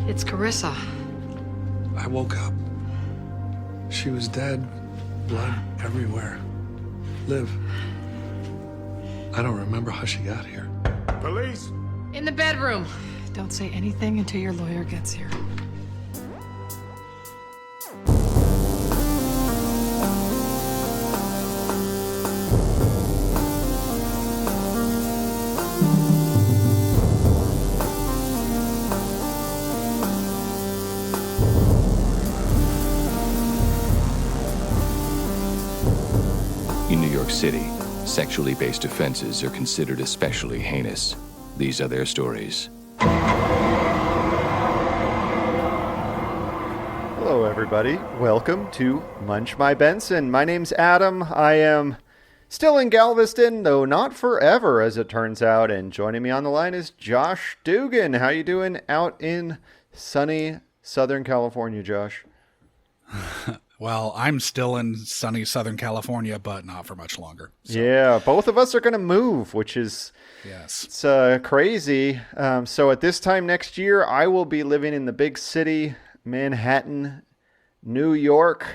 It's Carissa. I woke up. She was dead. Blood everywhere. Liv. I don't remember how she got here. Police! In the bedroom. Don't say anything until your lawyer gets here. In New York City, sexually based offenses are considered especially heinous. These are their stories. Hello, everybody. Welcome to Munch My Benson. My name's Adam. I am still in Galveston, though not forever, as it turns out. And joining me on the line is Josh Dugan. How you doing out in sunny Southern California, Josh? Well, I'm still in sunny Southern California, but not for much longer. So. Yeah, both of us are going to move, which is it's crazy. So at this time next year, I will be living in the big city, Manhattan, New York,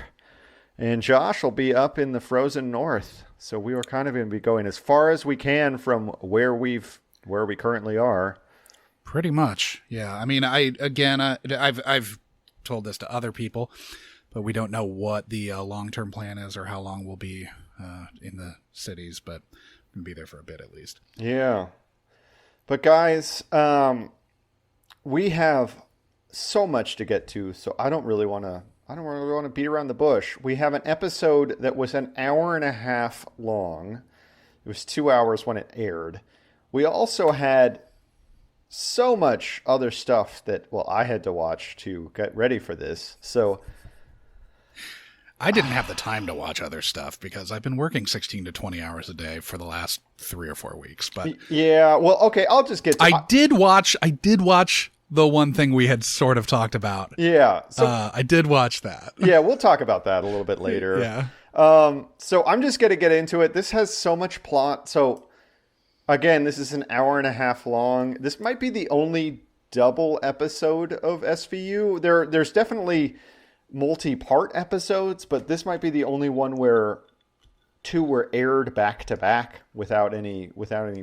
and Josh will be up in the frozen north. So we are kind of going to be going as far as we can from where we currently are. Pretty much, yeah. I mean, I've told this to other people. But we don't know what the long-term plan is or how long we'll be in the cities, but we'll be there for a bit at least. Yeah. But guys, we have so much to get to, so I don't really want to beat around the bush. We have an episode that was an hour and a half long. It was 2 hours when it aired. We also had so much other stuff that, I had to watch to get ready for this. So I didn't have the time to watch other stuff because I've been working 16 to 20 hours a day for the last 3 or 4 weeks. But yeah, well, okay, I'll just get to I did watch the one thing we had sort of talked about. Yeah. So, I did watch that. Yeah, we'll talk about that a little bit later. Yeah. So I'm just going to get into it. This has so much plot. So again, this is an hour and a half long. This might be the only double episode of SVU. There's definitely multi-part episodes, but this might be the only one where two were aired back to back without any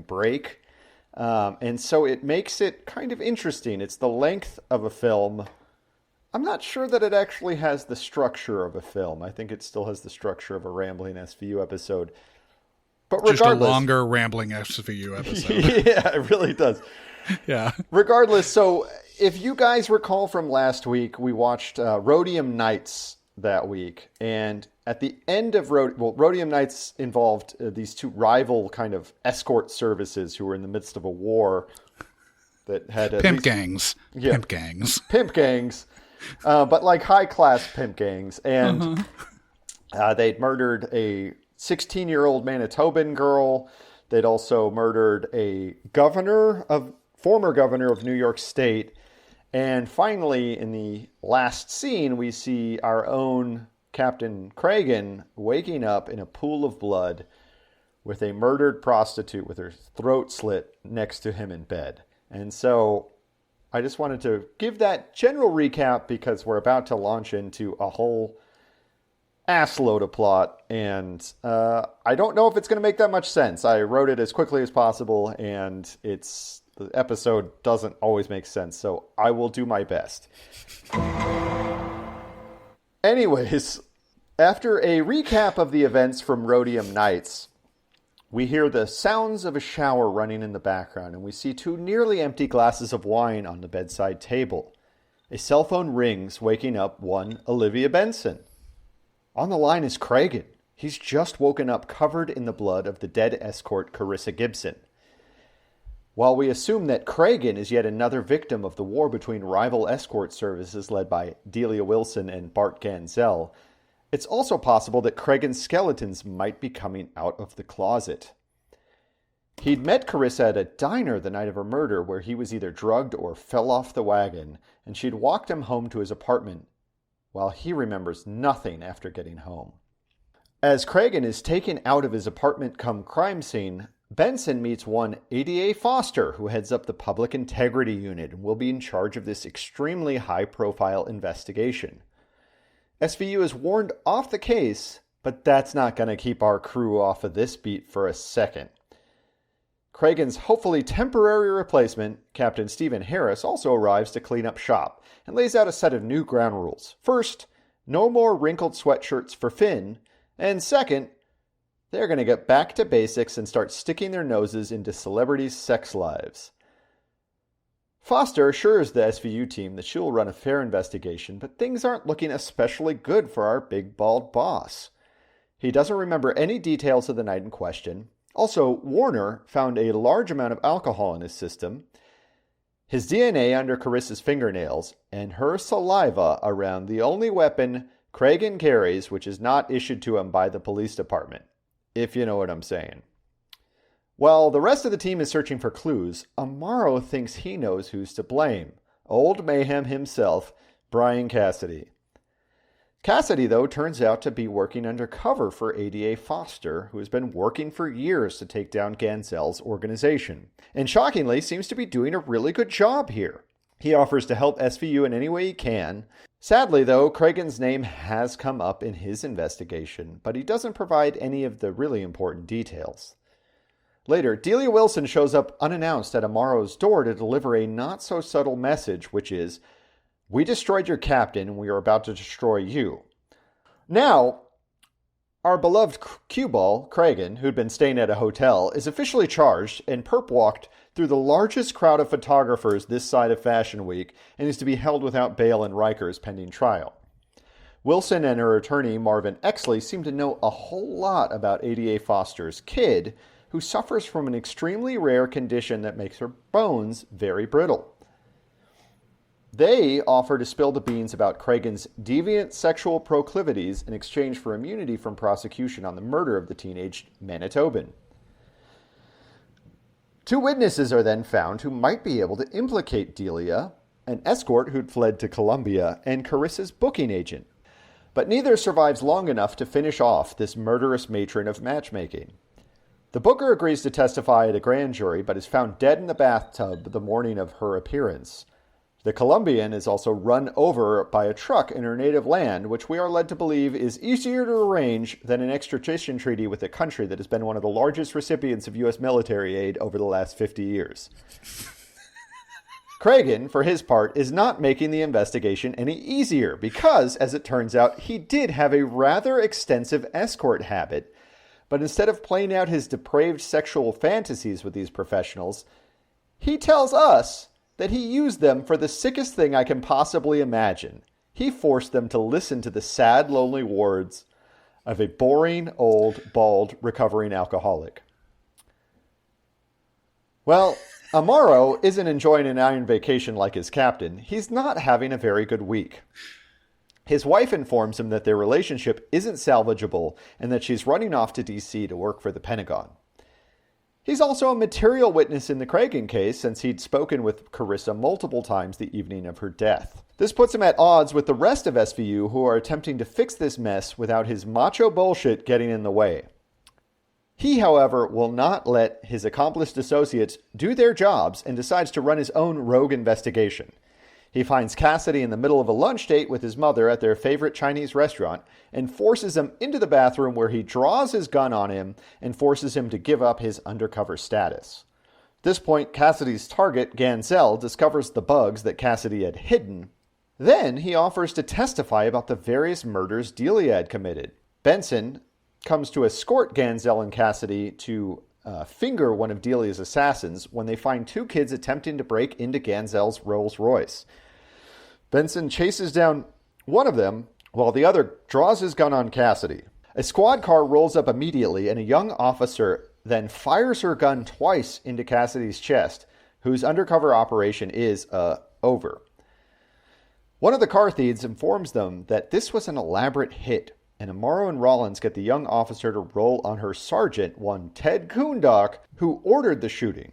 break, and so it makes it kind of interesting. It's the length of a film. I'm not sure that it actually has the structure of a film. I think it still has the structure of a rambling SVU episode, but regardless, just a longer rambling SVU episode. Yeah, it really does. Yeah. Regardless, so if you guys recall from last week, we watched Rhodium Nights that week. And at the end of Rhodium Nights involved these two rival kind of escort services who were in the midst of a war that had pimp gangs. Yeah, pimp gangs. Pimp gangs. But like high-class pimp gangs. And they'd murdered a 16-year-old Manitoban girl. They'd also murdered a former governor of New York State. And finally, in the last scene, we see our own Captain Cragen waking up in a pool of blood with a murdered prostitute with her throat slit next to him in bed. And so I just wanted to give that general recap because we're about to launch into a whole assload of plot. And I don't know if it's going to make that much sense. I wrote it as quickly as possible, and the episode doesn't always make sense, so I will do my best. Anyways, after a recap of the events from Rhodium Nights, we hear the sounds of a shower running in the background, and we see two nearly empty glasses of wine on the bedside table. A cell phone rings, waking up one Olivia Benson. On the line is Cragen. He's just woken up covered in the blood of the dead escort Carissa Gibson. While we assume that Cragen is yet another victim of the war between rival escort services led by Delia Wilson and Bart Ganzel, it's also possible that Cragen's skeletons might be coming out of the closet. He'd met Carissa at a diner the night of her murder where he was either drugged or fell off the wagon, and she'd walked him home to his apartment, while he remembers nothing after getting home. As Cragen is taken out of his apartment come crime scene, Benson meets one ADA Foster, who heads up the Public Integrity Unit and will be in charge of this extremely high-profile investigation. SVU is warned off the case, but that's not going to keep our crew off of this beat for a second. Cragen's hopefully temporary replacement, Captain Stephen Harris, also arrives to clean up shop and lays out a set of new ground rules. First, no more wrinkled sweatshirts for Finn, and second, they're going to get back to basics and start sticking their noses into celebrities' sex lives. Foster assures the SVU team that she'll run a fair investigation, but things aren't looking especially good for our big bald boss. He doesn't remember any details of the night in question. Also, Warner found a large amount of alcohol in his system, his DNA under Carissa's fingernails, and her saliva around the only weapon Cragen carries, which is not issued to him by the police department, if you know what I'm saying. While the rest of the team is searching for clues, Amaro thinks he knows who's to blame. Old Mayhem himself, Brian Cassidy. Cassidy, though, turns out to be working undercover for ADA Foster, who has been working for years to take down Ganzel's organization, and shockingly seems to be doing a really good job here. He offers to help SVU in any way he can. Sadly, though, Cragen's name has come up in his investigation, but he doesn't provide any of the really important details. Later, Delia Wilson shows up unannounced at Amaro's door to deliver a not-so-subtle message, which is, "We destroyed your captain, and we are about to destroy you." Now, our beloved cue ball, Cragen, who'd been staying at a hotel, is officially charged and perp-walked through the largest crowd of photographers this side of Fashion Week and is to be held without bail in Rikers pending trial. Wilson and her attorney, Marvin Exley, seem to know a whole lot about ADA Foster's kid, who suffers from an extremely rare condition that makes her bones very brittle. They offer to spill the beans about Cragen's deviant sexual proclivities in exchange for immunity from prosecution on the murder of the teenage Manitoban. Two witnesses are then found who might be able to implicate Delia, an escort who'd fled to Colombia, and Carissa's booking agent. But neither survives long enough to finish off this murderous matron of matchmaking. The booker agrees to testify at a grand jury, but is found dead in the bathtub the morning of her appearance. The Colombian is also run over by a truck in her native land, which we are led to believe is easier to arrange than an extradition treaty with a country that has been one of the largest recipients of U.S. military aid over the last 50 years. Cragen, for his part, is not making the investigation any easier because, as it turns out, he did have a rather extensive escort habit, but instead of playing out his depraved sexual fantasies with these professionals, he tells us that he used them for the sickest thing I can possibly imagine. He forced them to listen to the sad, lonely words of a boring, old, bald, recovering alcoholic. Well, Amaro isn't enjoying an iron vacation like his captain. He's not having a very good week. His wife informs him that their relationship isn't salvageable and that she's running off to D.C. to work for the Pentagon. He's also a material witness in the Cragen case since he'd spoken with Carissa multiple times the evening of her death. This puts him at odds with the rest of SVU who are attempting to fix this mess without his macho bullshit getting in the way. He, however, will not let his accomplished associates do their jobs and decides to run his own rogue investigation. He finds Cassidy in the middle of a lunch date with his mother at their favorite Chinese restaurant and forces him into the bathroom where he draws his gun on him and forces him to give up his undercover status. At this point, Cassidy's target, Ganzel, discovers the bugs that Cassidy had hidden. Then he offers to testify about the various murders Delia had committed. Benson comes to escort Ganzel and Cassidy to finger one of Delia's assassins when they find two kids attempting to break into Ganzel's Rolls Royce. Benson chases down one of them while the other draws his gun on Cassidy. A squad car rolls up immediately and a young officer then fires her gun twice into Cassidy's chest, whose undercover operation is over. One of the car thieves informs them that this was an elaborate hit, and Amaro and Rollins get the young officer to roll on her sergeant, one Ted Koondock, who ordered the shooting.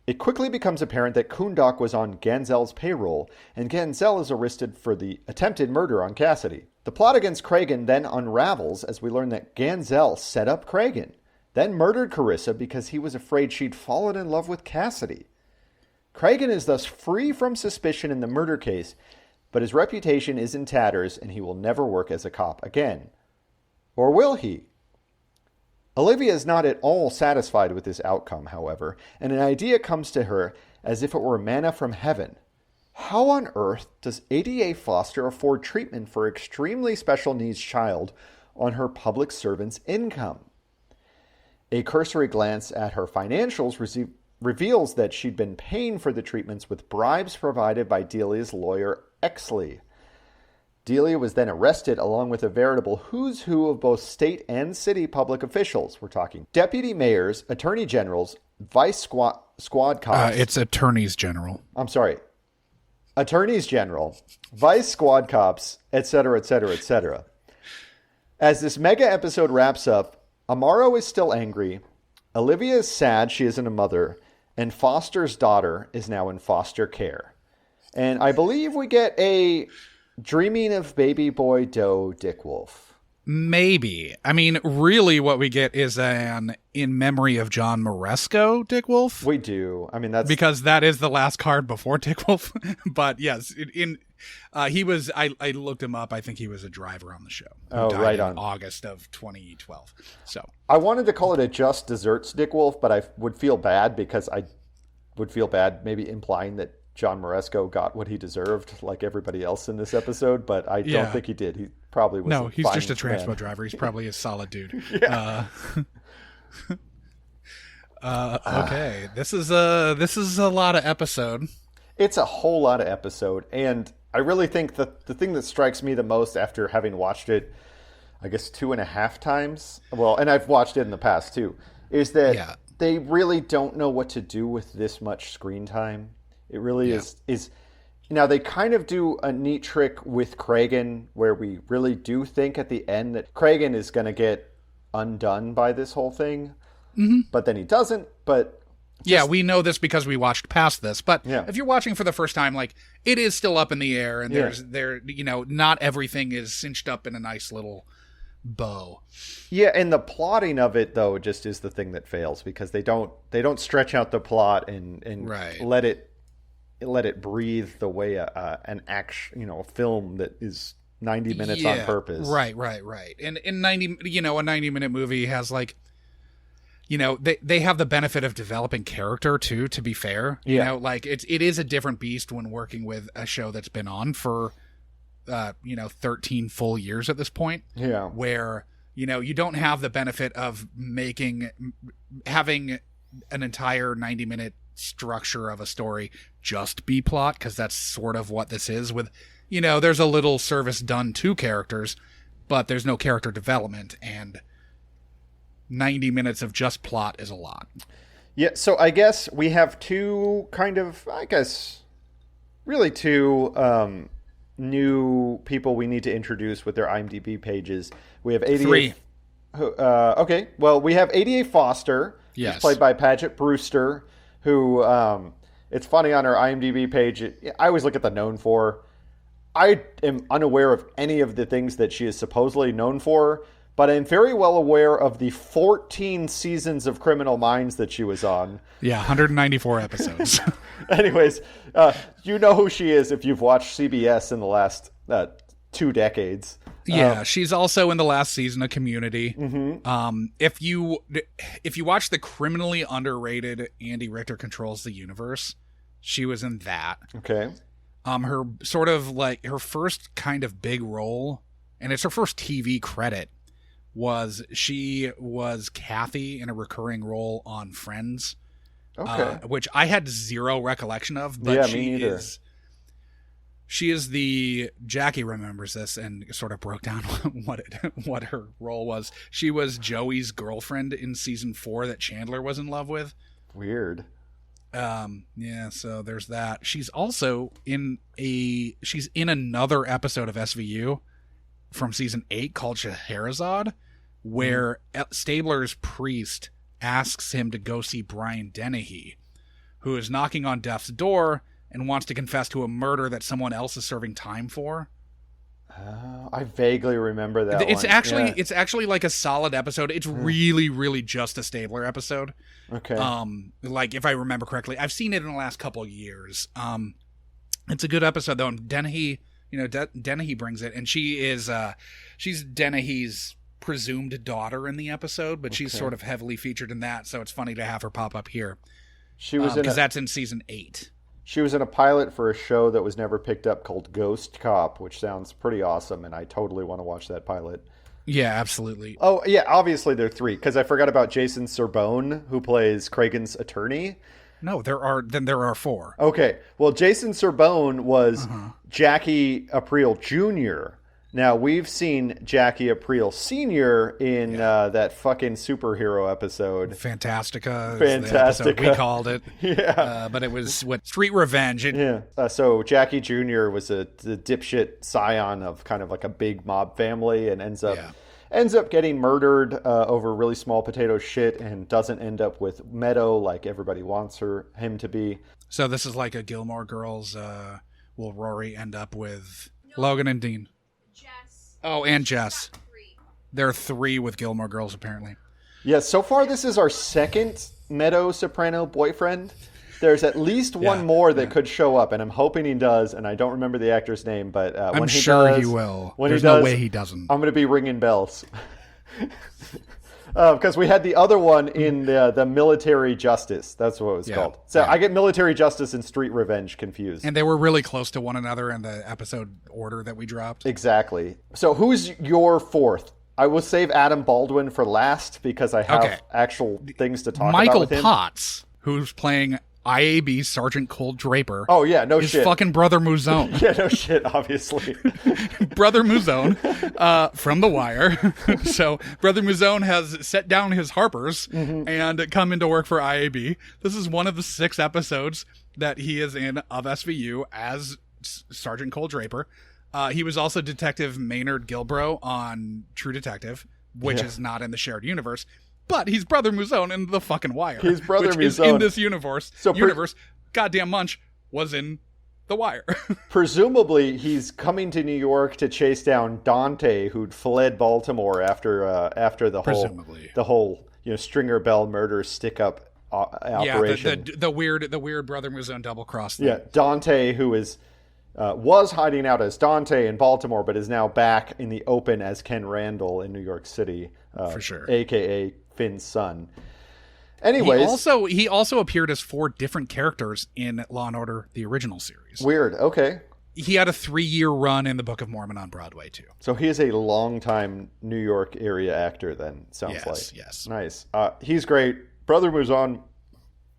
It quickly becomes apparent that Koondock was on Ganzel's payroll, and Ganzel is arrested for the attempted murder on Cassidy. The plot against Cragen then unravels as we learn that Ganzel set up Cragen, then murdered Carissa because he was afraid she'd fallen in love with Cassidy. Cragen is thus free from suspicion in the murder case, but his reputation is in tatters and he will never work as a cop again. Or will he? Olivia is not at all satisfied with this outcome, however, and an idea comes to her as if it were manna from heaven. How on earth does ADA Foster afford treatment for an extremely special needs child on her public servant's income? A cursory glance at her financials reveals that she'd been paying for the treatments with bribes provided by Delia's lawyer, Exley. Delia was then arrested along with a veritable who's who of both state and city public officials. We're talking deputy mayors, attorney generals, vice squad cops. It's attorneys general. I'm sorry. Attorneys general, vice squad cops, etc., etc., etc. As this mega episode wraps up, Amaro is still angry, Olivia is sad she isn't a mother, and Foster's daughter is now in foster care. And I believe we get a dreaming of baby boy Doe Dick Wolf. Maybe. I mean, really what we get is an in memory of John Moresco Dick Wolf. We do. I mean, that's because that is the last card before Dick Wolf. But yes, he was, I looked him up. I think he was a driver on the show. Oh, right on. In August of 2012. So I wanted to call it a Just Desserts Dick Wolf, but I would feel bad because I would feel bad maybe implying that John Moresco got what he deserved like everybody else in this episode, but I don't think he did. He probably was. No, a he's fine just a transpo man. driver. He's probably a solid dude. Yeah. Okay. This is a lot of episode. It's a whole lot of episode, and I really think that the thing that strikes me the most after having watched it, I guess 2.5 times, well, and I've watched it in the past too, is that they really don't know what to do with this much screen time. It really is. Now, they kind of do a neat trick with Cragen where we really do think at the end that Cragen is going to get undone by this whole thing, but then he doesn't. But we know this because we watched past this. But if you're watching for the first time, like, it is still up in the air, and not everything is cinched up in a nice little bow. Yeah, and the plotting of it though just is the thing that fails because they don't stretch out the plot and let it breathe the way an action, a film that is 90 minutes on purpose. Right. And in 90, a 90-minute movie has like, they have the benefit of developing character too, to be fair. Like it is a different beast when working with a show that's been on for 13 full years at this point. Yeah. Where, you don't have the benefit of having an entire 90-minute structure of a story just be plot, because that's sort of what this is with, there's a little service done to characters, but there's no character development, and 90 minutes of just plot is a lot. Yeah, so I guess we have two new people we need to introduce with their IMDb pages. We have 88. 3. Okay, well, we have 88 Foster, who's played by Paget Brewster, who, it's funny on her IMDb page, I always look at the known for. I am unaware of any of the things that she is supposedly known for, but I'm very well aware of the 14 seasons of Criminal Minds that she was on. Yeah, 194 episodes. Anyways, you know who she is if you've watched CBS in the last 2 decades. Yeah, she's also in the last season of Community. Mm-hmm. If you watch the criminally underrated Andy Richter Controls the Universe, she was in that. Okay. Her sort of like her first kind of big role, and it's her first TV credit, was she was Kathy in a recurring role on Friends. Okay. Which I had zero recollection of, but she is the, Jackie remembers this and sort of broke down what her role was. She was Joey's girlfriend in season 4 that Chandler was in love with. Weird. So there's that. She's also in another episode of SVU from season 8 called Scheherazade, where Stabler's priest asks him to go see Brian Dennehy, who is knocking on death's door and wants to confess to a murder that someone else is serving time for. I vaguely remember that It's one. actually Yeah. it's actually like a solid episode. It's really, really just a Stabler episode. Okay. Like if I remember correctly, I've seen it in the last couple of years. It's a good episode though. And Dennehy, Dennehy brings it, and she's Dennehy's presumed daughter in the episode, but she's sort of heavily featured in that. So it's funny to have her pop up here. She was because that's in season 8. She was in a pilot for a show that was never picked up called Ghost Cop, which sounds pretty awesome, and I totally want to watch that pilot. Yeah, absolutely. Oh, yeah, obviously there are 3, because I forgot about Jason Serbone, who plays Cragen's attorney. No, there are 4. Okay, well, Jason Serbone was Jackie Aprile Jr. Now, we've seen Jackie Aprile Sr. in that fucking superhero episode. Fantastica. Is the episode we called it. Yeah. But it was Street Revenge. So Jackie Jr. was the dipshit scion of kind of like a big mob family and ends up getting murdered over really small potato shit and doesn't end up with Meadow like everybody wants him to be. So this is like a Gilmore Girls. Will Rory end up with Logan and Dean? Oh, and Jess. There are 3 with Gilmore Girls, apparently. Yeah, so far this is our second Meadow Soprano boyfriend. There's at least one more that could show up, and I'm hoping he does, and I don't remember the actor's name, but when he sure does... he will. When There's he does, no way he doesn't. I'm going to be ringing bells. Because we had the other one in the Military Justice. That's what it was called. So I get Military Justice and Street Revenge confused. And they were really close to one another in the episode order that we dropped. Exactly. So who's your 4th? I will save Adam Baldwin for last because I have actual things to talk about with him. Michael Potts, who's playing IAB Sergeant Cole Draper. Oh, yeah, no his shit. fucking brother Mouzone. Yeah, no shit, obviously. Brother Mouzone from The Wire. So Brother Mouzone has set down his Harpers and come into work for IAB. This is one of the 6 episodes that he is in of SVU as Sergeant Cole Draper. He was also Detective Maynard Gilbro on True Detective, which is not in the shared universe. But he's Brother Mouzone in The fucking Wire. He's Brother which Mouzone. Is in this universe. Goddamn Munch was in The Wire. Presumably, he's coming to New York to chase down Dante, who'd fled Baltimore after the whole Stringer Bell murder stick up operation. Yeah, the weird Brother Mouzone double cross thing. Yeah, Dante, who was hiding out as Dante in Baltimore, but is now back in the open as Ken Randall in New York City, for sure, aka Finn's son. Anyways, he also appeared as 4 different characters in Law and Order, the original series. Weird. Okay. He had a 3-year run in the Book of Mormon on Broadway too. So he is a longtime New York area actor. Then sounds like yes, nice. He's great. Brother Mouzone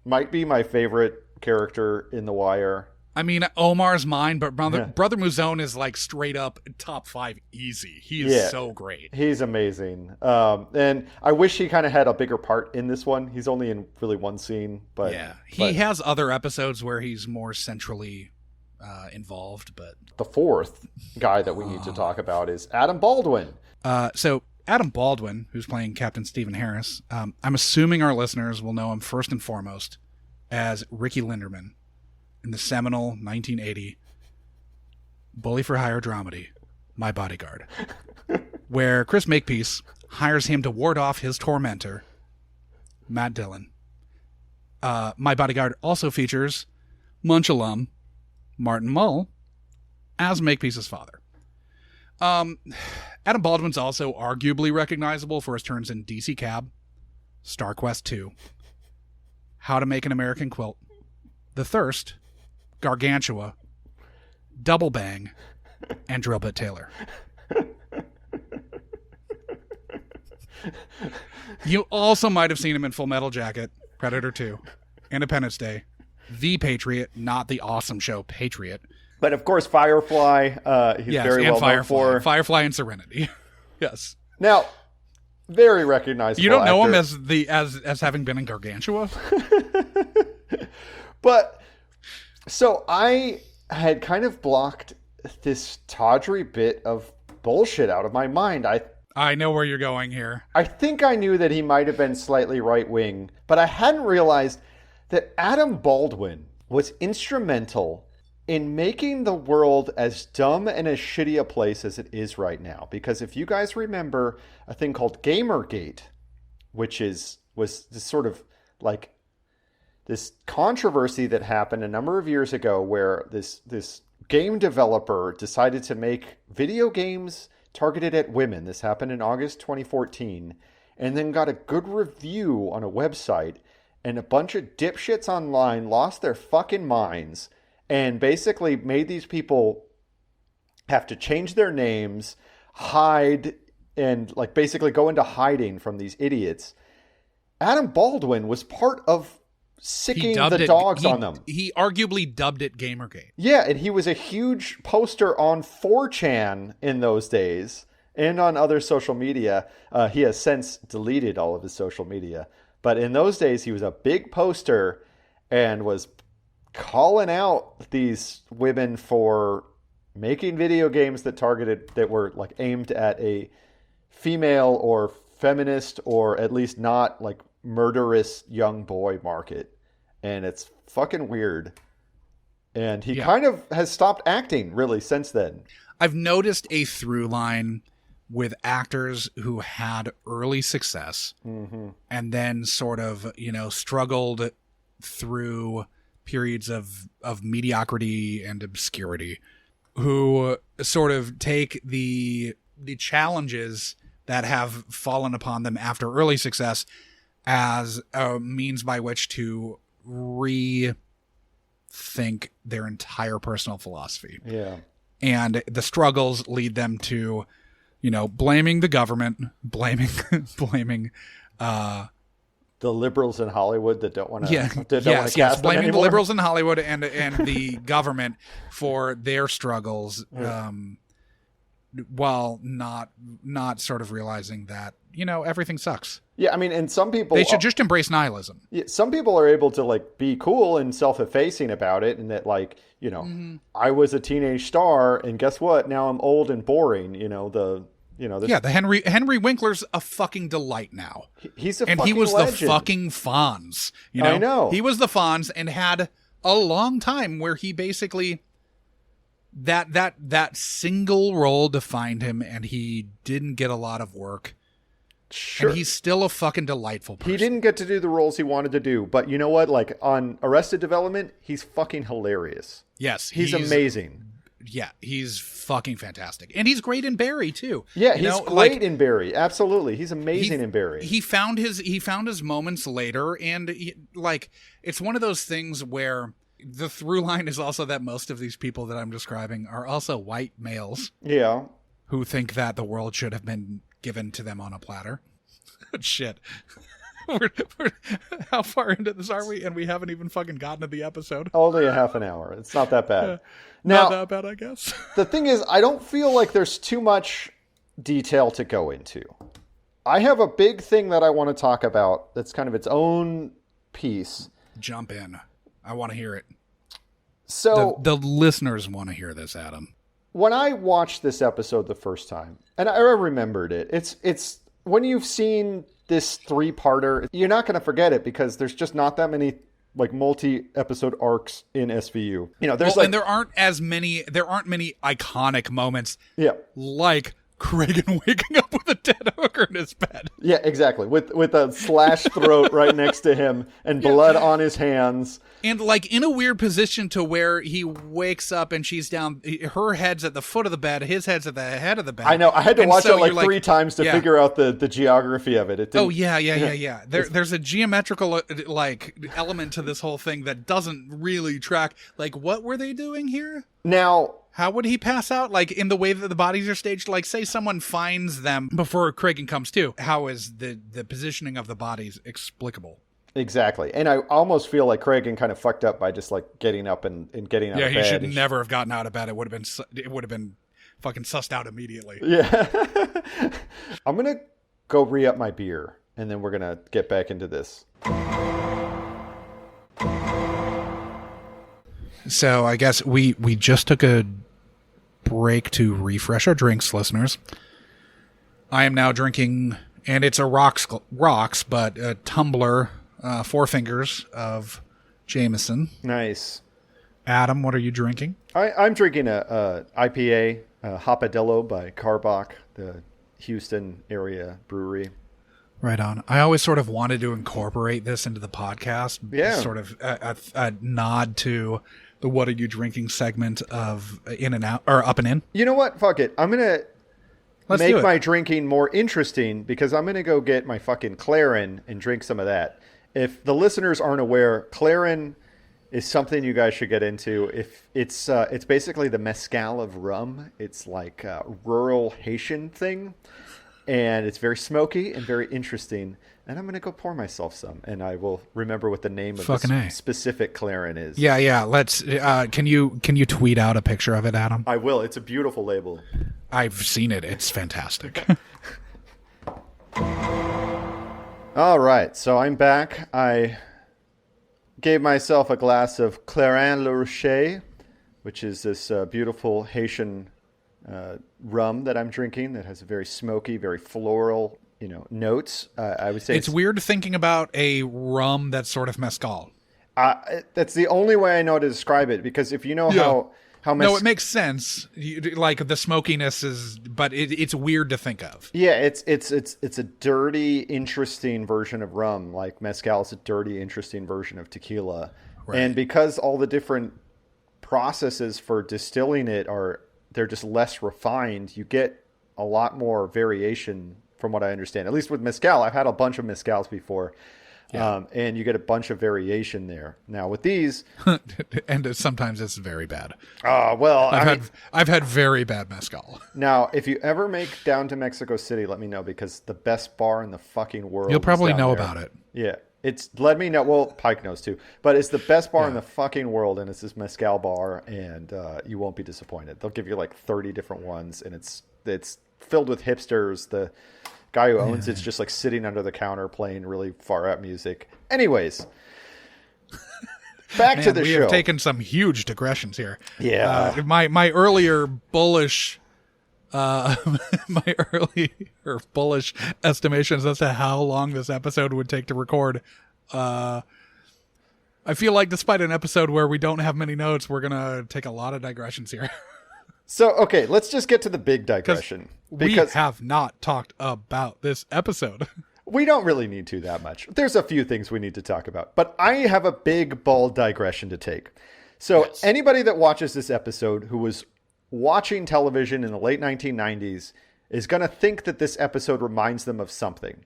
might be my favorite character in The Wire. I mean, Omar's mine, but Brother Mouzone is like straight up top 5 easy. He is so great. He's amazing. And I wish he kind of had a bigger part in this one. He's only in really one scene, but he has other episodes where he's more centrally involved. But the 4th guy that we need to talk about is Adam Baldwin. So Adam Baldwin, who's playing Captain Stephen Harris, I'm assuming our listeners will know him first and foremost as Ricky Linderman in the seminal 1980 Bully for Hire dramedy, My Bodyguard, where Chris Makepeace hires him to ward off his tormentor, Matt Dillon. My Bodyguard also features Munch alum Martin Mull as Makepeace's father. Adam Baldwin's also arguably recognizable for his turns in DC Cab, Star Quest 2, How to Make an American Quilt, The Thirst, Gargantua, Double Bang, and Drillbit Taylor. You also might have seen him in Full Metal Jacket, Predator 2, Independence Day, The Patriot, not the awesome show Patriot. But of course, Firefly, he's very well known for. Firefly and Serenity. Yes. Now, very recognizable. You don't know actor. him as having been in Gargantua? But so I had kind of blocked this tawdry bit of bullshit out of my mind. I know where you're going here. I think I knew that he might have been slightly right-wing, but I hadn't realized that Adam Baldwin was instrumental in making the world as dumb and as shitty a place as it is right now. Because if you guys remember a thing called GamerGate, which was this sort of like this controversy that happened a number of years ago where this game developer decided to make video games targeted at women. This happened in August 2014, and then got a good review on a website, and a bunch of dipshits online lost their fucking minds and basically made these people have to change their names, hide, and like basically go into hiding from these idiots. Adam Baldwin was part of sicking the dogs on them. He arguably dubbed it Gamergate. Yeah, and he was a huge poster on 4chan in those days and on other social media. He has since deleted all of his social media. But in those days, he was a big poster and was calling out these women for making video games that were like aimed at a female or feminist or at least not like murderous young boy market. And it's fucking weird. And he kind of has stopped acting really since then. I've noticed a through line with actors who had early success and then sort of, struggled through periods of mediocrity and obscurity, who sort of take the challenges that have fallen upon them after early success as a means by which to rethink their entire personal philosophy. Yeah. And the struggles lead them to, blaming the government, blaming the liberals in Hollywood that don't want to cast blaming them the liberals in Hollywood and the government for their struggles, while not sort of realizing that everything sucks. Yeah, I mean, and some people they should just embrace nihilism. Yeah, some people are able to like be cool and self-effacing about it, and that like I was a teenage star, and guess what? Now I'm old and boring. The Henry Winkler's a fucking delight now. He's a and fucking he was legend. the fucking Fonz. I know he was the Fonz and had a long time where he basically that single role defined him, and he didn't get a lot of work. Sure. And he's still a fucking delightful person. He didn't get to do the roles he wanted to do, but you know what? Like on Arrested Development, he's fucking hilarious. Yes, he's amazing. Yeah, he's fucking fantastic, and he's great in Barry too. Yeah, he's great in Barry. Absolutely, he's amazing in Barry. He found his moments later, and it's one of those things where the through line is also that most of these people that I'm describing are also white males. Yeah, who think that the world should have been given to them on a platter. Shit. How far into this are we? And we haven't even fucking gotten to the episode. Only a half an hour. It's not that bad. Now, not that bad, I guess. The thing is, I don't feel like there's too much detail to go into. I have a big thing that I want to talk about that's kind of its own piece. Jump in. I want to hear it. So the listeners want to hear this, Adam. When I watched this episode the first time, and I remembered it, it's when you've seen this 3-parter, you're not going to forget it because there's just not that many like multi-episode arcs in SVU. And there aren't many iconic moments. Yeah. Like Kragan waking up with a dead hooker in his bed. Yeah, exactly. With a slashed throat right next to him and blood on his hands. And like in a weird position to where he wakes up and she's down, her head's at the foot of the bed, his head's at the head of the bed. I know. I had to watch it like 3 times to figure out the geography of it. Yeah. There's a geometrical like element to this whole thing that doesn't really track. Like, what were they doing here? Now, how would he pass out? Like in the way that the bodies are staged? Like say someone finds them before Kragan comes to. How is the positioning of the bodies explicable? Exactly. And I almost feel like Kragan kind of fucked up by just like getting up and getting out of bed. Yeah, he should never have gotten out of bed. It would have been fucking sussed out immediately. Yeah. I'm going to go re-up my beer and then we're going to get back into this. So I guess we just took a break to refresh our drinks, listeners. I am now drinking, and it's a rocks, but a tumbler, 4 fingers of Jameson. Nice. Adam, what are you drinking? I'm drinking a IPA, Hopadillo by Carbach, the Houston area brewery. Right on. I always sort of wanted to incorporate this into the podcast. Yeah. Sort of a nod to the "What Are You Drinking" segment of In and Out or Up and In. You know what? Fuck it. I'm gonna Let's make do it. my drinking more interesting because I'm gonna go get my fucking Clarin and drink some of that. If the listeners aren't aware, Clarin is something you guys should get into. If it's basically the mezcal of rum. It's like a rural Haitian thing. And it's very smoky and very interesting. And I'm going to go pour myself some. And I will remember what the name of this specific Clarin is. Yeah. Let's. Can you tweet out a picture of it, Adam? I will. It's a beautiful label. I've seen it. It's fantastic. All right. So I'm back. I gave myself a glass of Clarin Le Rocher, which is this beautiful Haitian rum that I'm drinking that has a very smoky, very floral, notes. I would say it's weird thinking about a rum that's sort of mezcal. That's the only way I know to describe it, because if you know how no, it makes sense. Like the smokiness is, but it's weird to think of. Yeah, it's a dirty, interesting version of rum. Like mezcal is a dirty, interesting version of tequila, right. And because all the different processes for distilling it they're just less refined, you get a lot more variation from what I understand. At least with mezcal, I've had a bunch of mezcals before, and you get a bunch of variation there. Now with these... and sometimes it's very bad. I've had very bad mezcal. Now, if you ever make down to Mexico City, let me know, because the best bar in the fucking world You'll probably is down know there. about it. Yeah. Let me know. Well, Pike knows too, but it's the best bar in the fucking world, and it's this mezcal bar, and you won't be disappointed. They'll give you like 30 different ones, and it's filled with hipsters. The guy who owns it's just like sitting under the counter playing really far out music. Anyways, back to the show. We have taken some huge digressions here. Yeah, my earlier bullish. My earlier bullish estimations as to how long this episode would take to record. I feel like despite an episode where we don't have many notes, we're going to take a lot of digressions here. So, okay, let's just get to the big digression. Because we have not talked about this episode. We don't really need to that much. There's a few things we need to talk about, but I have a big, bold digression to take. So anybody that watches this episode who was watching television in the late 1990s is going to think that this episode reminds them of something.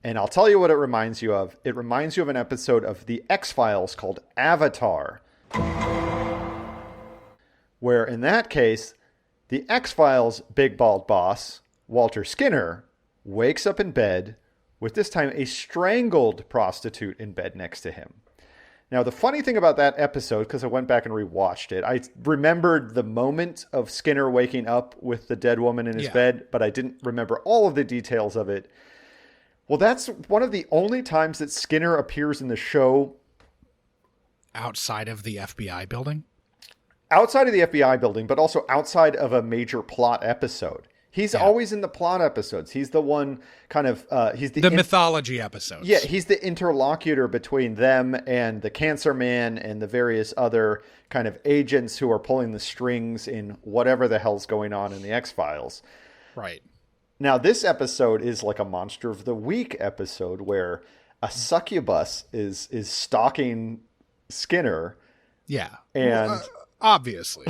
And I'll tell you what it reminds you of. It reminds you of an episode of The X-Files called Avatar, where in that case, the X-Files' big bald boss, Walter Skinner, wakes up in bed with this time a strangled prostitute in bed next to him. Now, the funny thing about that episode, because I went back and rewatched it, I remembered the moment of Skinner waking up with the dead woman in his bed, but I didn't remember all of the details of it. Well, that's one of the only times that Skinner appears in the show. Outside of the FBI building? Outside of the FBI building, but also outside of a major plot episode. He's always in the plot episodes. He's the one kind of... he's the mythology episodes. Yeah, he's the interlocutor between them and the Cancer Man and the various other kind of agents who are pulling the strings in whatever the hell's going on in the X-Files. Right. Now, this episode is like a Monster of the Week episode where a succubus is stalking Skinner. Yeah. And... obviously.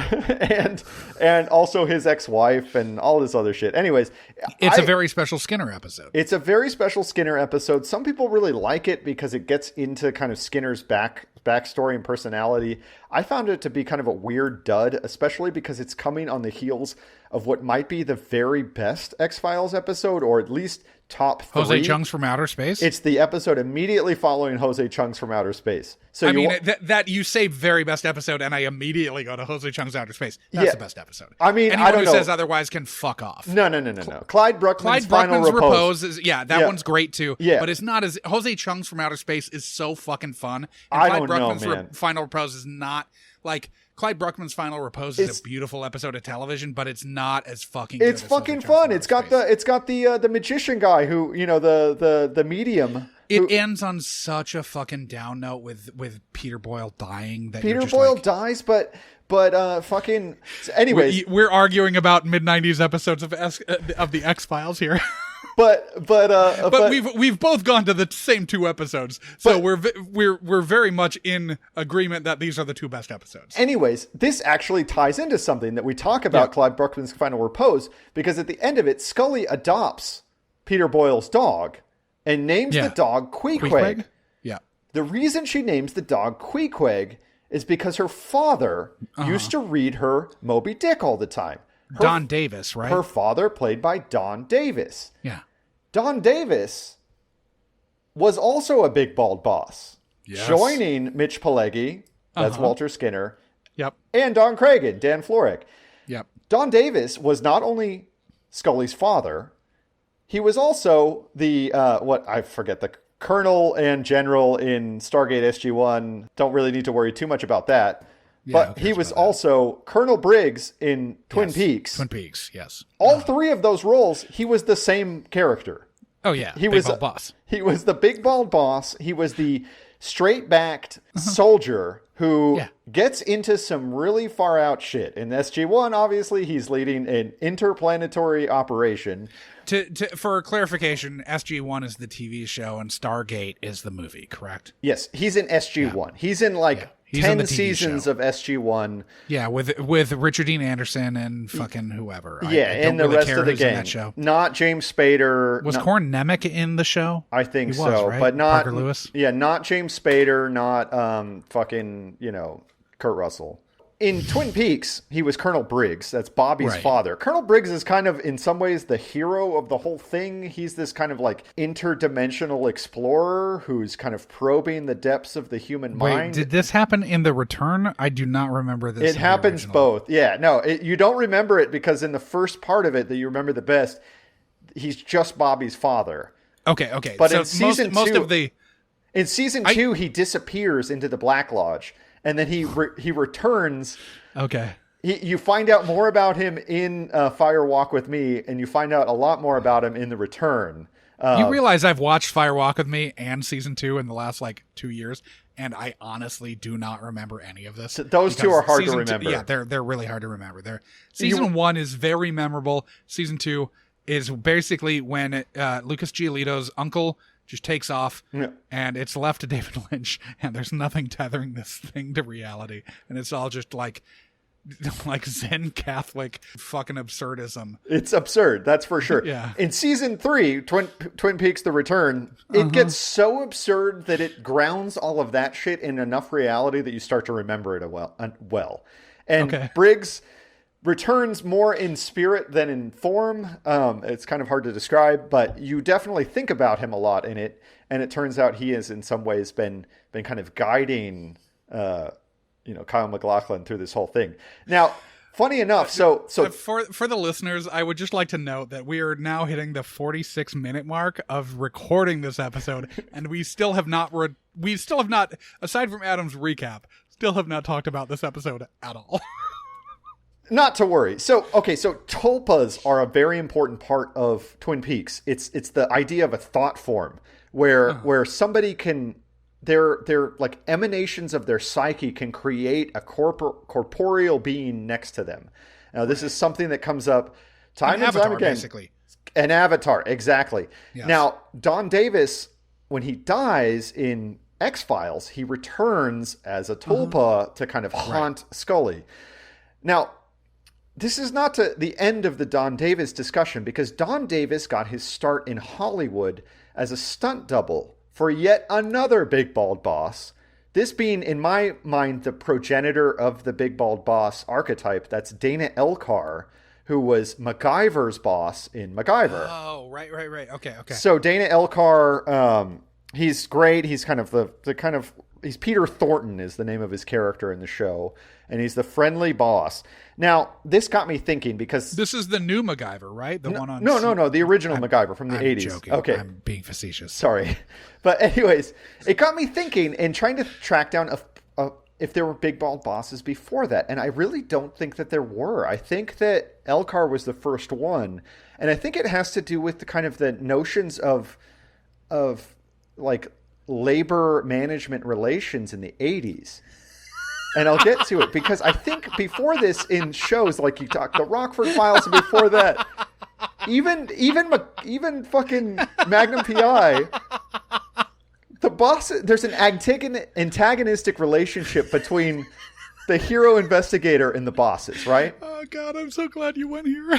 and also his ex-wife and all this other shit. Anyways, it's a very special Skinner episode. It's a very special Skinner episode. Some people really like it because it gets into kind of Skinner's backstory and personality. I found it to be kind of a weird dud, especially because it's coming on the heels of what might be the very best X-Files episode, or at least top 3. Jose Chung's From Outer Space? It's the episode immediately following Jose Chung's From Outer Space. So that you say very best episode, and I immediately go to Jose Chung's Outer Space. That's the best episode. I mean, anyone I don't who know. says otherwise can fuck off. No. Clyde Bruckman's Final Repose. That one's great too. Yeah. But it's not as... Jose Chung's From Outer Space is so fucking fun. And Clyde Bruckman's Final Repose is not... like Clyde Bruckman's Final Repose is a beautiful episode of television, but it's not as fucking good It's as fucking Silver fun. Jones It's got the magician guy who, the medium. It ends on such a fucking down note with Peter Boyle dying. That Peter Boyle dies, but fucking. Anyways, we're arguing about mid-90s episodes of the X-Files here. But we've both gone to the same 2 episodes, so we're very much in agreement that these are the 2 best episodes. Anyways, this actually ties into something that we talk about Clyde Bruckman's Final Repose, because at the end of it, Scully adopts Peter Boyle's dog and names the dog Queequeg. Yeah. The reason she names the dog Queequeg is because her father used to read her Moby Dick all the time. Don Davis, right? Her father, played by Don Davis. Yeah. Don Davis was also a big bald boss, joining Mitch Pileggi, that's Walter Skinner, and Don Cragen, Dan Florek. Yep. Don Davis was not only Scully's father, he was also the, the colonel and general in Stargate SG-1. Don't really need to worry too much about that. But he was also Colonel Briggs in Twin Peaks. Twin Peaks, yes. All 3 of those roles, he was the same character. Oh, yeah. He was bald boss. He was the big bald boss. He was the straight-backed soldier who gets into some really far-out shit. In SG-1, obviously, he's leading an interplanetary operation. For clarification, SG-1 is the TV show and Stargate is the movie, correct? Yes, he's in SG-1. He's in, He's 10 seasons of SG-1. Yeah, with Richard Dean Anderson and fucking whoever. Yeah, and the rest of the gang. Show. Not James Spader. Was Corn Nemec in the show? I think he was, right? But not Parker Lewis. Yeah, not James Spader, not Kurt Russell. In Twin Peaks, he was Colonel Briggs. That's Bobby's father. Colonel Briggs is kind of, in some ways, the hero of the whole thing. He's this kind of interdimensional explorer who's kind of probing the depths of the human mind. Did this happen in The Return? I do not remember this. It happens both. Yeah, no, you don't remember it because in the first part of it that you remember the best, he's just Bobby's father. Okay. But so in season most 2, of the... In season 2, he disappears into the Black Lodge. And then he returns. Okay. You find out more about him in Fire Walk with Me, and you find out a lot more about him in The Return. You realize I've watched Fire Walk with Me and season 2 in the last 2 years, and I honestly do not remember any of this. Those 2 are hard to remember. They're really hard to remember. Season 1 is very memorable. Season 2 is basically when Lucas Giolito's uncle just takes off, and it's left to David Lynch, and there's nothing tethering this thing to reality, and it's all just like Zen Catholic fucking absurdism. It's absurd, that's for sure. Yeah. In season 3, Twin Peaks: The Return, it gets so absurd that it grounds all of that shit in enough reality that you start to remember it well. And Briggs returns more in spirit than in form. It's kind of hard to describe, but you definitely think about him a lot in it. And it turns out he has in some ways been kind of guiding, Kyle MacLachlan through this whole thing. Now, funny enough, so for the listeners, I would just like to note that we are now hitting the 46-minute mark of recording this episode, and we still have not, aside from Adam's recap, still have not talked about this episode at all. Not to worry. So tulpas are a very important part of Twin Peaks. It's the idea of a thought form where somebody can, their like emanations of their psyche can create a corporeal being next to them. Now, this is something that comes up time and time again. Basically. An avatar, exactly. Yes. Now, Don Davis, when he dies in X-Files, he returns as a tulpa to kind of haunt Scully. Now, this is not the end of the Don Davis discussion, because Don Davis got his start in Hollywood as a stunt double for yet another big bald boss. This being, in my mind, the progenitor of the big bald boss archetype. That's Dana Elcar, who was MacGyver's boss in MacGyver. Oh, right. Okay. So Dana Elcar, he's great. He's kind of he's Peter Thornton is the name of his character in the show, and he's the friendly boss. Now, this got me thinking, because this is the new MacGyver, right? The one on No, the original MacGyver from the 80s. Joking. Okay. I'm being facetious. Sorry. But anyways, it got me thinking and trying to track down if there were big bald bosses before that. And I really don't think that there were. I think that Elcar was the first one. And I think it has to do with the kind of the notions of like labor management relations in the 80s. And I'll get to it because I think before this in shows like you talk, the Rockford Files, and before that, even fucking Magnum PI, the boss, there's an antagonistic relationship between the hero investigator and the bosses, right? Oh God, I'm so glad you went here.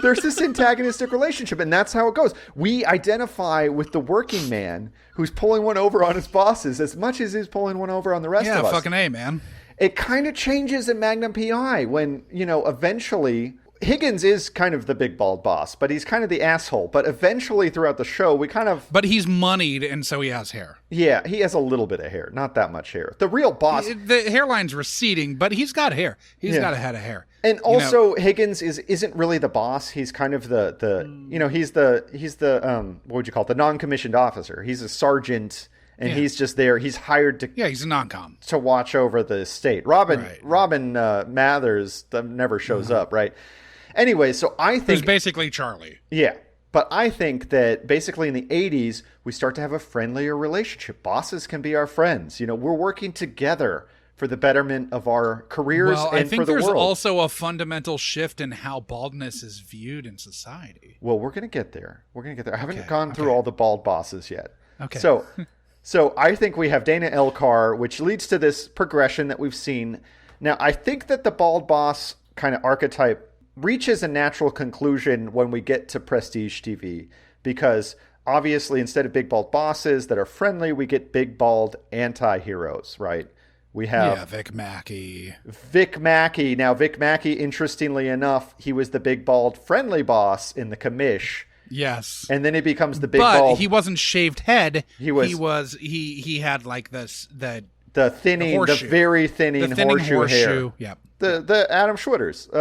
There's this antagonistic relationship, and that's how it goes. We identify with the working man who's pulling one over on his bosses as much as he's pulling one over on the rest of us. Yeah, fucking A, man. It kind of changes in Magnum PI when, eventually Higgins is kind of the big bald boss, but he's kind of the asshole. But eventually throughout the show, we kind of... But he's moneyed, and so he has hair. Yeah, he has a little bit of hair. Not that much hair. The real boss... The hairline's receding, but he's got hair. He's got a head of hair. And also, Higgins isn't really the boss. He's kind of he's the what would you call it? The non-commissioned officer. He's a sergeant, and he's just there. He's hired to... Yeah, he's a non-com. To watch over the estate. Robin Mathers never shows up, right? Anyway, so I think... He's basically Charlie. Yeah. But I think that basically in the 80s, we start to have a friendlier relationship. Bosses can be our friends. We're working together for the betterment of our careers and for the world. I think there's also a fundamental shift in how baldness is viewed in society. Well, we're going to get there. I haven't gone through all the bald bosses yet. Okay. So I think we have Dana Elcar, which leads to this progression that we've seen. Now, I think that the bald boss kind of archetype reaches a natural conclusion when we get to Prestige TV, because obviously instead of big bald bosses that are friendly, we get big bald anti-heroes, right? We have Vic Mackey. Now, Vic Mackey, interestingly enough, he was the big bald friendly boss in the commish. Yes. And then he becomes the big bald. But he wasn't shaved head. He had like this the thinning, the very thinning horseshoe hair. Yep. The Adam Schwitters.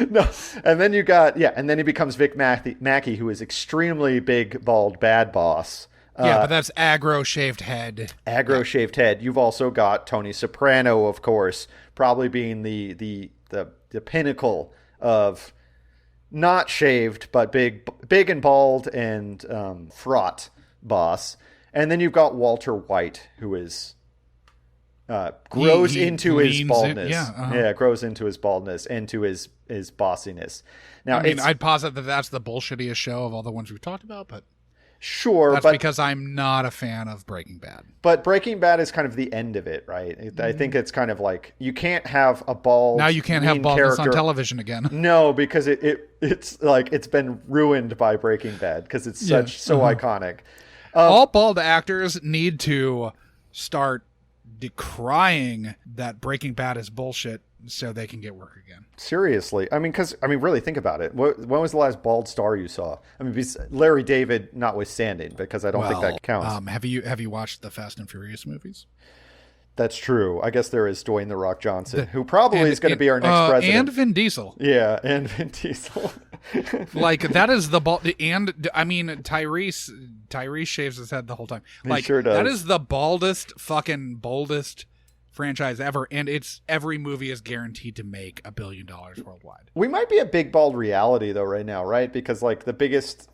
No, and then and then he becomes Vic Mackey, who is extremely big, bald, bad boss. But that's aggro shaved head. Shaved head. You've also got Tony Soprano, of course, probably being the pinnacle of not shaved but big and bald and fraught boss. And then you've got Walter White, who is grows into his baldness. Grows into his baldness and to his bossiness. Now, I'd posit that that's the bullshittiest show of all the ones we've talked about, but sure, that's because I'm not a fan of Breaking Bad. But Breaking Bad is kind of the end of it, right? I think it's kind of like you can't have a bald. Now you can't have baldness on television again. No, because it's like it's been ruined by Breaking Bad because it's so iconic. All bald actors need to start decrying that Breaking Bad is bullshit so they can get work again. Seriously. Really think about it. When was the last bald star you saw? Larry David notwithstanding, because I don't think that counts. Have you watched the Fast and Furious movies? That's true. I guess there is Dwayne "The Rock" Johnson, who probably is going to be our next president. And Vin Diesel. Yeah, and Vin Diesel. Like, that is the bald. And Tyrese shaves his head the whole time. Like, he sure does. That is the boldest franchise ever, and every movie is guaranteed to make $1 billion worldwide. We might be a big bald reality though right now, right? Because like the biggest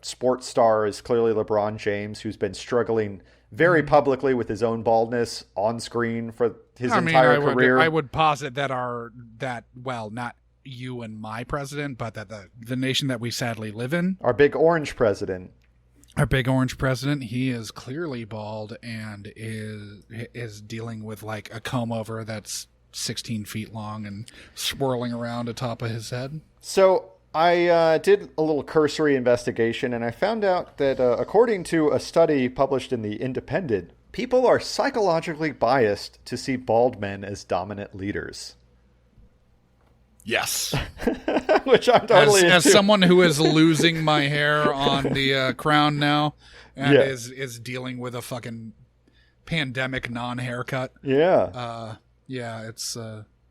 sports star is clearly LeBron James, who's been struggling very publicly with his own baldness on screen for his entire career. I would posit that not you and my president, but that the nation that we sadly live in, our big orange president. He is clearly bald and is dealing with like a comb over that's 16 feet long and swirling around atop of his head. So I did a little cursory investigation, and I found out that according to a study published in The Independent, people are psychologically biased to see bald men as dominant leaders. Yes. Which I'm totally into. As someone who is losing my hair on the crown now and is dealing with a fucking pandemic non-haircut. Yeah. It's...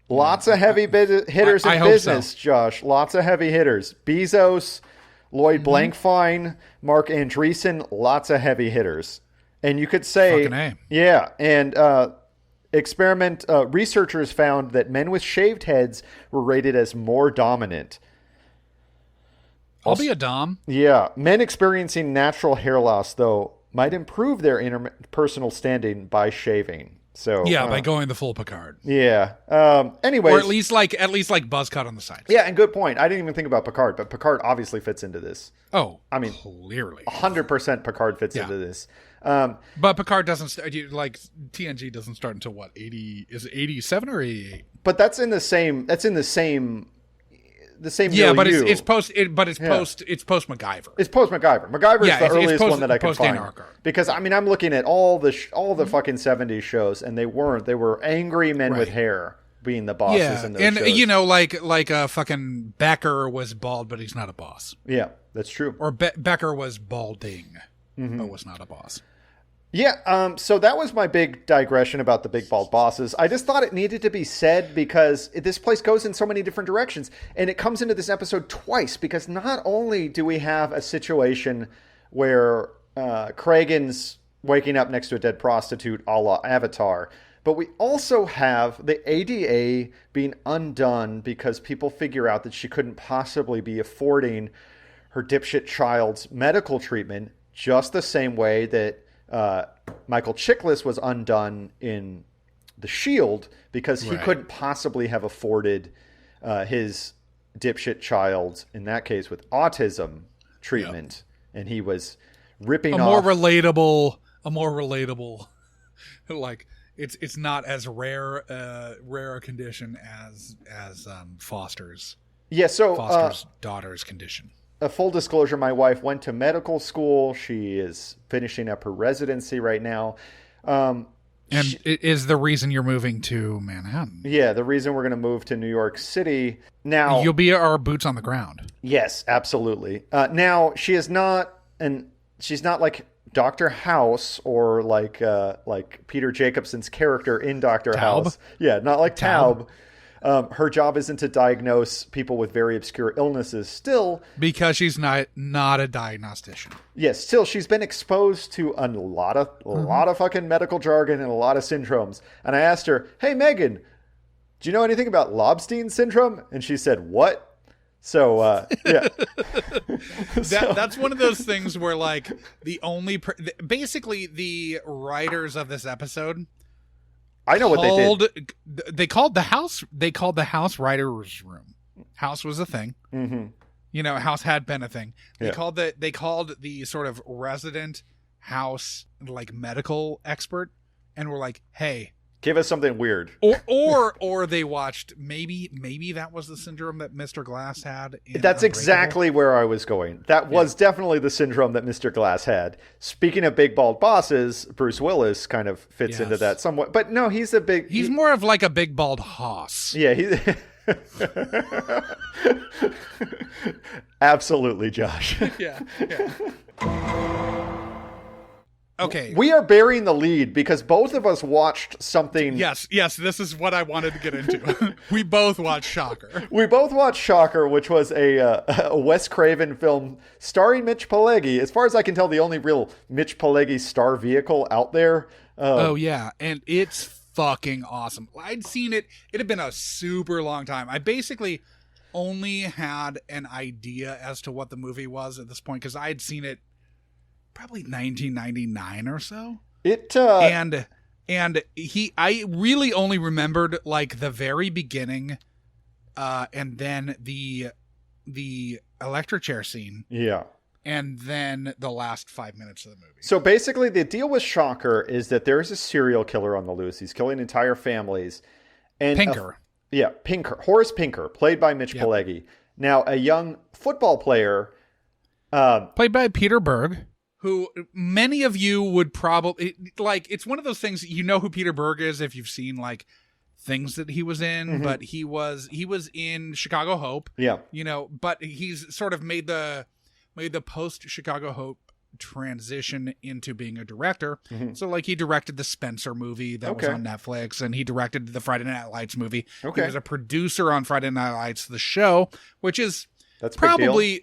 Lots of heavy hitters in business, so. Josh. Lots of heavy hitters. Bezos, Lloyd Blankfein, Mark Andreessen, lots of heavy hitters. And you could say, Fucking A. yeah, and researchers found that men with shaved heads were rated as more dominant. I'll be a dom. Yeah, men experiencing natural hair loss, though, might improve their interpersonal standing by shaving. So Yeah, by going the full Picard. yeah. Anyways, Or at least like buzz cut on the sides. yeah, and good point. I didn't even think about Picard, but Picard obviously fits into this. Oh, I mean, clearly. 100% Picard fits into this. But Picard doesn't like TNG doesn't start until what, 80, is it 87 or 88? But that's in the same Yeah, but milieu. it's post MacGyver. It's post MacGyver. MacGyver is the earliest one that I can find. Post-Anarchy. Because I'm looking at all the fucking 70s shows, and they weren't. They were angry men with hair being the bosses in those and shows. like fucking Becker was bald, but he's not a boss. Yeah, that's true. Or Becker was balding, but was not a boss. Yeah, so that was my big digression about the big bald bosses. I just thought it needed to be said because this place goes in so many different directions. And it comes into this episode twice because not only do we have a situation where Kragan's waking up next to a dead prostitute a la Avatar, but we also have the ADA being undone because people figure out that she couldn't possibly be affording her dipshit child's medical treatment just the same way that Michael Chiklis was undone in The Shield because he couldn't possibly have afforded his dipshit child, in that case with autism, treatment. And he was ripping off... A more relatable, like, it's not as rare a condition as Foster's. Yeah, so... Foster's daughter's condition. A full disclosure, my wife went to medical school. She is finishing up her residency right now. And it is the reason you're moving to Manhattan. Yeah, the reason we're going to move to New York City. Now, you'll be our boots on the ground. Yes, absolutely. Now, she's not like Dr. House or like Peter Jacobson's character in Dr. House. Yeah, not like Taub. Her job isn't to diagnose people with very obscure illnesses still. Because she's not a diagnostician. Yes, still she's been exposed to a lot of fucking medical jargon and a lot of syndromes. And I asked her, "Hey Megan, do you know anything about Lobstein syndrome?" And she said, "What?" So, yeah. That's one of those things where like basically the writers of this episode, I know what they did. They called the house writers room. House was a thing. Mm-hmm. House had been a thing. They called the sort of resident house like medical expert, and were like, "Hey, give us something weird." Or they watched maybe that was the syndrome that Mr. Glass had. That's exactly where I was going. That was definitely the syndrome that Mr. Glass had. Speaking of big bald bosses, Bruce Willis kind of fits into that somewhat. But no, he's more of like a big bald hoss. Yeah, absolutely, Josh. Yeah. Okay. We are bearing the lead because both of us watched something. Yes, this is what I wanted to get into. We both watched Shocker. We both watched Shocker, which was a Wes Craven film starring Mitch Pileggi. As far as I can tell, the only real Mitch Pileggi star vehicle out there. Oh, yeah. And it's fucking awesome. I'd seen it. It had been a super long time. I basically only had an idea as to what the movie was at this point because I had seen it probably 1999 or so. I really only remembered like the very beginning, and then the electric chair scene. Yeah. And then the last 5 minutes of the movie. So basically the deal with Shocker is that there's a serial killer on the loose. He's killing entire families. And Pinker. Pinker. Horace Pinker, played by Mitch Pileggi. Now, a young football player. Played by Peter Berg. Who many of you would probably like. It's one of those things, who Peter Berg is if you've seen like things that he was in, mm-hmm. but he was in Chicago Hope. Yeah. But he's sort of made the post Chicago Hope transition into being a director. Mm-hmm. So like he directed the Spencer movie that was on Netflix, and he directed the Friday Night Lights movie. Okay. He was a producer on Friday Night Lights, the show, which is That's probably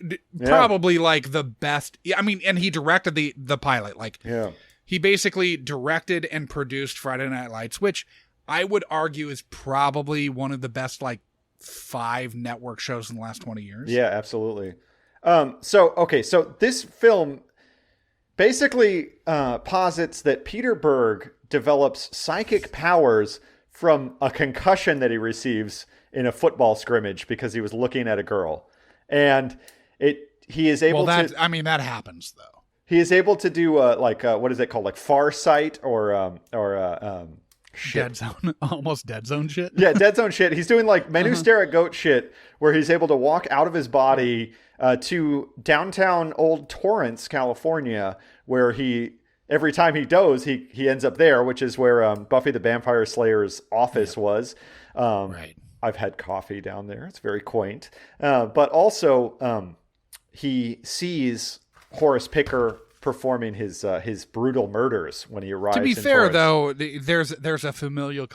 like the best. I mean, and he directed the pilot. Like, He basically directed and produced Friday Night Lights, which I would argue is probably one of the best, like, 5 network shows in the last 20 years. Yeah, absolutely. So this film basically posits that Peter Berg develops psychic powers from a concussion that he receives in a football scrimmage because he was looking at a girl. And he is able to... that happens, though. He is able to do what is it called? Like far sight or Dead zone, almost dead zone shit. Yeah, dead zone shit. He's doing like men who stare at goat shit, where he's able to walk out of his body to downtown Old Torrance, California, where every time he does, he ends up there, which is where Buffy the Vampire Slayer's office was. Right. I've had coffee down there. It's very quaint. But also, he sees Horace Picker performing his brutal murders when he arrives. To be in fair, Torrance. though, there's a familial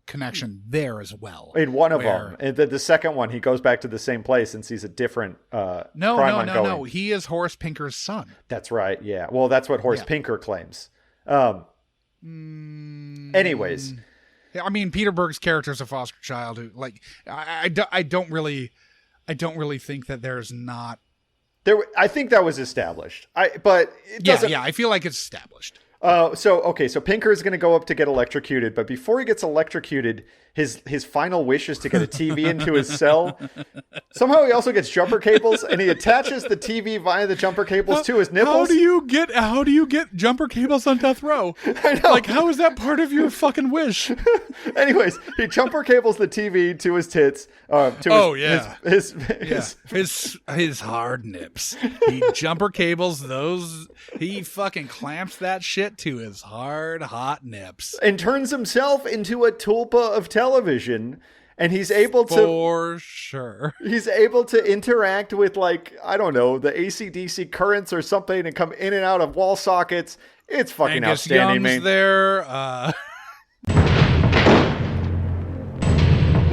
connection there as well. In one of them, and the second one, he goes back to the same place and sees a different crime ongoing. No. He is Horace Pinker's son. That's right. Yeah. Well, that's what Horace Pinker claims. Anyways, I mean, Peter Berg's character is a foster child who, like, I don't really think that there's not. I think that was established. But it doesn't. Yeah, I feel like it's established. So Pinker is going to go up to get electrocuted, but before he gets electrocuted, his final wish is to get a TV into his cell. Somehow he also gets jumper cables, and he attaches the TV via the jumper cables to his nipples. How do you get jumper cables on death row? I know. Like, how is that part of your fucking wish? Anyways, he jumper cables the TV to his tits. His hard nips. He jumper cables those. He fucking clamps that shit to his hard, hot nips. And turns himself into a tulpa of television. And he's able to... For sure. He's able to interact with, like, I don't know, the AC/DC currents or something and come in and out of wall sockets. It's fucking Angus outstanding, Young's man. there.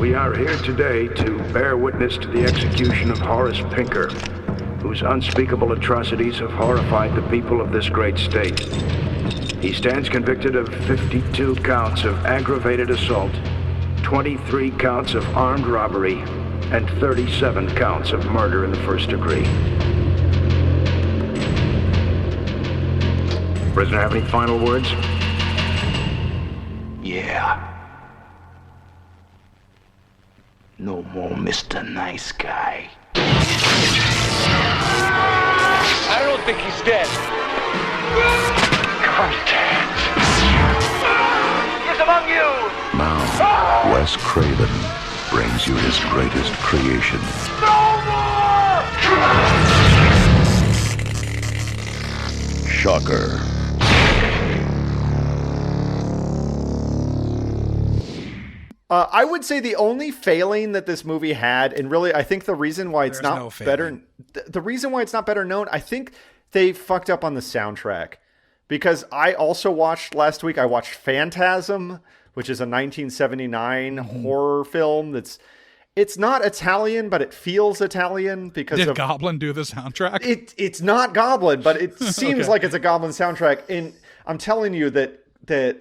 We are here today to bear witness to the execution of Horace Pinker, whose unspeakable atrocities have horrified the people of this great state. He stands convicted of 52 counts of aggravated assault, 23 counts of armed robbery, and 37 counts of murder in the first degree. Prisoner, have any final words? Yeah. No more Mr. Nice Guy. I don't think he's dead. Contact. He's among you. Now, Wes Craven brings you his greatest creation. No more! Shocker. I would say the only failing that this movie had, and really I think the reason why it's not better, the reason why it's not better known, I think they fucked up on the soundtrack. Because I also watched last week, I watched Phantasm, which is a 1979 horror film it's not Italian, but it feels Italian because Did Goblin do the soundtrack? It's not Goblin, but it seems like it's a Goblin soundtrack. And I'm telling you that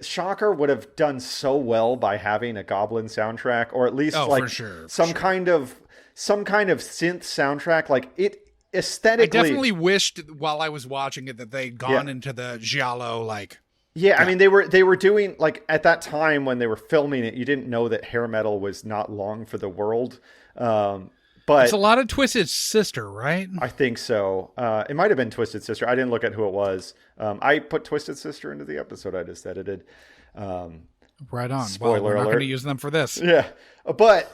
Shocker would have done so well by having a Goblin soundtrack, or at least some kind of synth soundtrack. Like it aesthetically. I definitely wished while I was watching it that they'd gone into the giallo like. Yeah, I mean they were doing, like, at that time when they were filming it, you didn't know that hair metal was not long for the world. But it's a lot of Twisted Sister, right? I think so. It might have been Twisted Sister. I didn't look at who it was. I put Twisted Sister into the episode I just edited. Right on. Spoiler we're not alert. going to use them for this. Yeah, but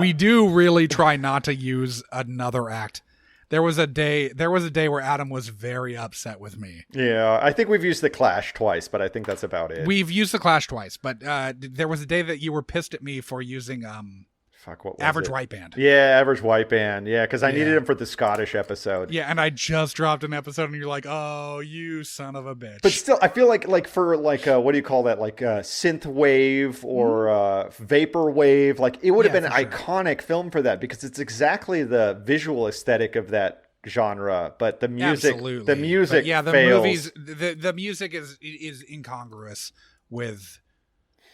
we do really try not to use another act. There was a day where Adam was very upset with me. Yeah, I think we've used The Clash twice, but I think that's about it. We've used The Clash twice, but there was a day that you were pissed at me for using What was Average it? White Band. Yeah, Average White Band. Yeah, because I needed him for the Scottish episode. Yeah, and I just dropped an episode, and you're like, "Oh, you son of a bitch!" But still, I feel like for what do you call that? Like synth wave or vapor wave. Like it would have been an iconic film for that because it's exactly the visual aesthetic of that genre, but the music, Absolutely. the music, but yeah, the fails. movies, the music is incongruous with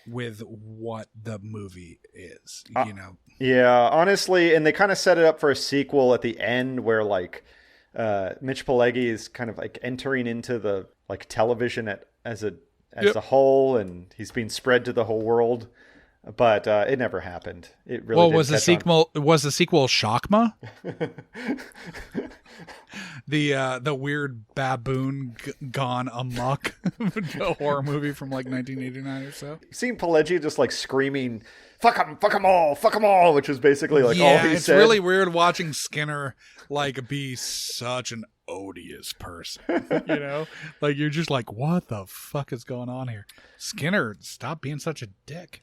what the movie is, you know. Yeah, honestly, and they kind of set it up for a sequel at the end where like Mitch Pileggi is kind of like entering into the like television as a whole, and he's being spread to the whole world. But it never happened. It really was the sequel Shockma? the weird baboon gone amok, a horror movie from like 1989 or so. Seen Pileggi just like screaming, fuck them all, which is basically like all he it's said. It's really weird watching Skinner like be such an odious person, you know? Like you're just like, what the fuck is going on here? Skinner, stop being such a dick.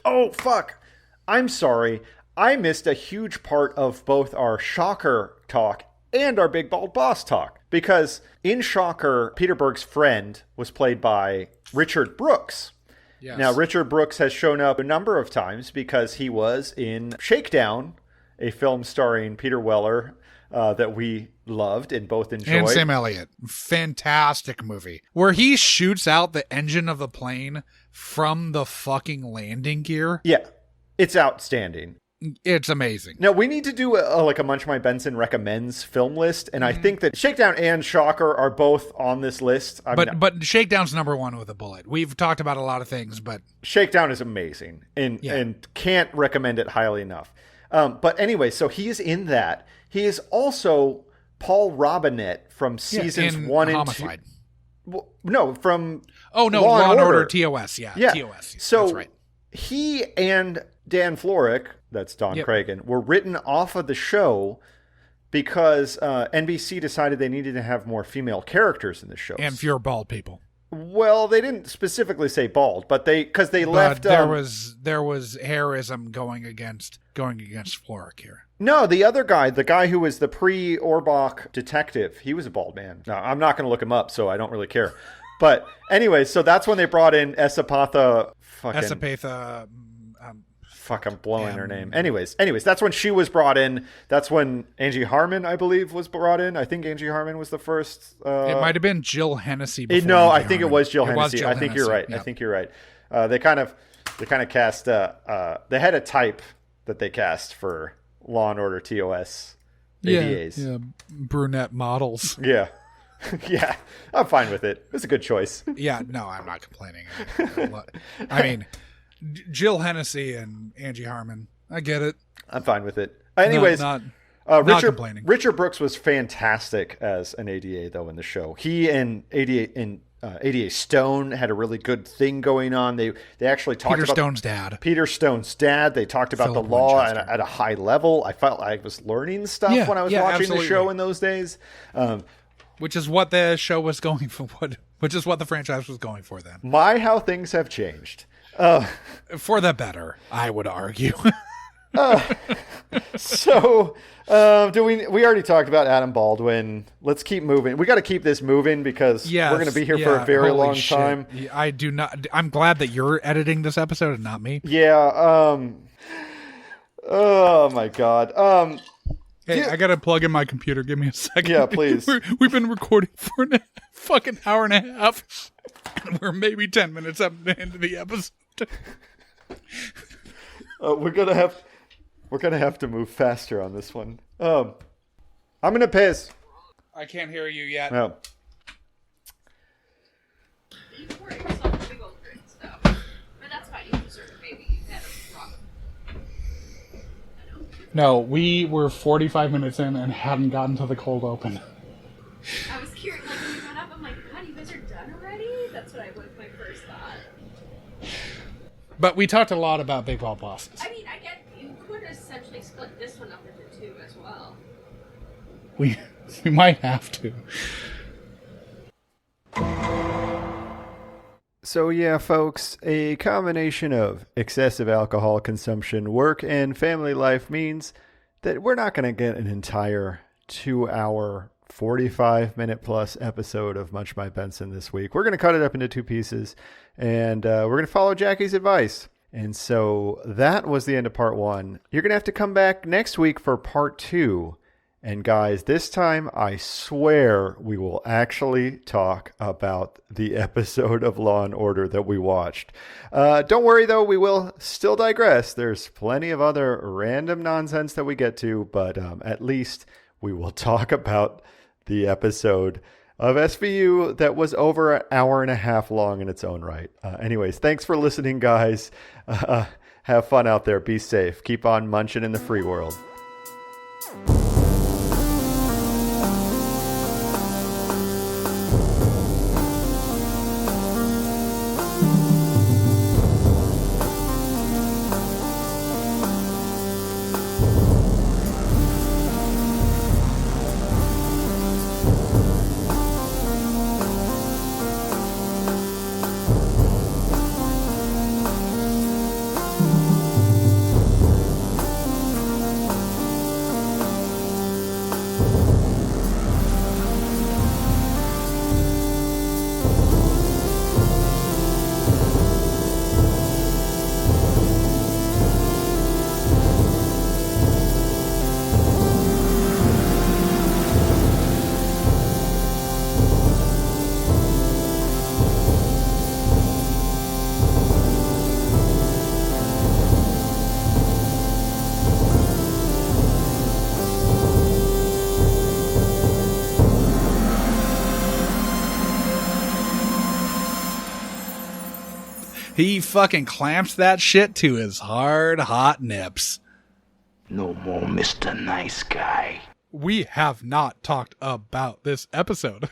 Oh, fuck. I'm sorry. I missed a huge part of both our Shocker talk and our Big Bald Boss talk. Because in Shocker, Peter Berg's friend was played by Richard Brooks. Yes. Now, Richard Brooks has shown up a number of times because he was in Shakedown, a film starring Peter Weller that we loved and both enjoyed. And Sam Elliott. Fantastic movie. Where he shoots out the engine of the plane from the fucking landing gear. Yeah, it's outstanding. It's amazing. Now, we need to do a Munch My Benson recommends film list, and I think that Shakedown and Shocker are both on this list. But Shakedown's number one with a bullet. We've talked about a lot of things, but... Shakedown is amazing, and can't recommend it highly enough. But anyway, so he is in that. He is also Paul Robinette from seasons 1 and 2. Homicide. Well, no, from Law and Order TOS. Yeah, TOS. So that's right. He and Dann Florek, that's Don Cragen, were written off of the show because NBC decided they needed to have more female characters in the show. And fewer bald people. Well, they didn't specifically say bald, but they left. There was hairism going against Florek here. No, the other guy, the guy who was the pre-Orbach detective, he was a bald man. No, I'm not going to look him up, so I don't really care. But anyway, so that's when they brought in Esapatha. Fuck, I'm blowing her name. Anyways, that's when she was brought in. That's when Angie Harmon, I believe, was brought in. I think Angie Harmon was the first. It might have been Jill Hennessy. I think it was Jill Hennessy. I think you're right. Yep. I think you're right. They kind of cast. They had a type that they cast for Law and Order TOS ADAs. Yeah, brunette models. Yeah. Yeah, I'm fine with it. It was a good choice. Yeah, no, I'm not complaining. I mean, Jill Hennessy and Angie Harmon, I get it. I'm fine with it. Anyways, not complaining. Richard Brooks was fantastic as an ADA, though, in the show. He and ADA Stone had a really good thing going on. They actually talked about Peter Stone's dad. They talked about the law at a high level. I felt like I was learning stuff when I was watching the show in those days. Which is what the show was going for. Which is what the franchise was going for then. How things have changed. For the better, I would argue. So, we already talked about Adam Baldwin. Let's keep moving. We got to keep this moving because we're going to be here for a very long time. I do not. I'm glad that you're editing this episode and not me. Yeah. Oh my God. Hey, I gotta plug in my computer. Give me a second. Yeah, please. We've been recording for a fucking hour and a half, and we're maybe 10 minutes up into the episode. We're gonna have to move faster on this one. I'm gonna piss. I can't hear you yet. No. You pour yourself a big old drink stuff, but that's fine. You deserve it, baby. You had a rock. No, we were 45 minutes in and hadn't gotten to the cold open. I was curious, like, when you got up, I'm like, God, you guys are done already? That's what was my first thought. But we talked a lot about Big Bald Bosses. I mean, I get, you could essentially split this one up into two as well. We might have to. So yeah, folks, a combination of excessive alcohol consumption, work, and family life means that we're not going to get an entire 2-hour, 45-minute plus episode of Munch My Benson this week. We're going to cut it up into 2 pieces, and we're going to follow Jackie's advice. And so that was the end of part 1. You're going to have to come back next week for part 2. And guys, this time I swear we will actually talk about the episode of Law and Order that we watched. Don't worry though, we will still digress. There's plenty of other random nonsense that we get to, but at least we will talk about the episode of SVU that was over an hour and a half long in its own right. Anyways, thanks for listening, guys. Have fun out there. Be safe. Keep on munching in the free world. He fucking clamps that shit to his hard, hot nips. No more Mr. Nice Guy. We have not talked about this episode.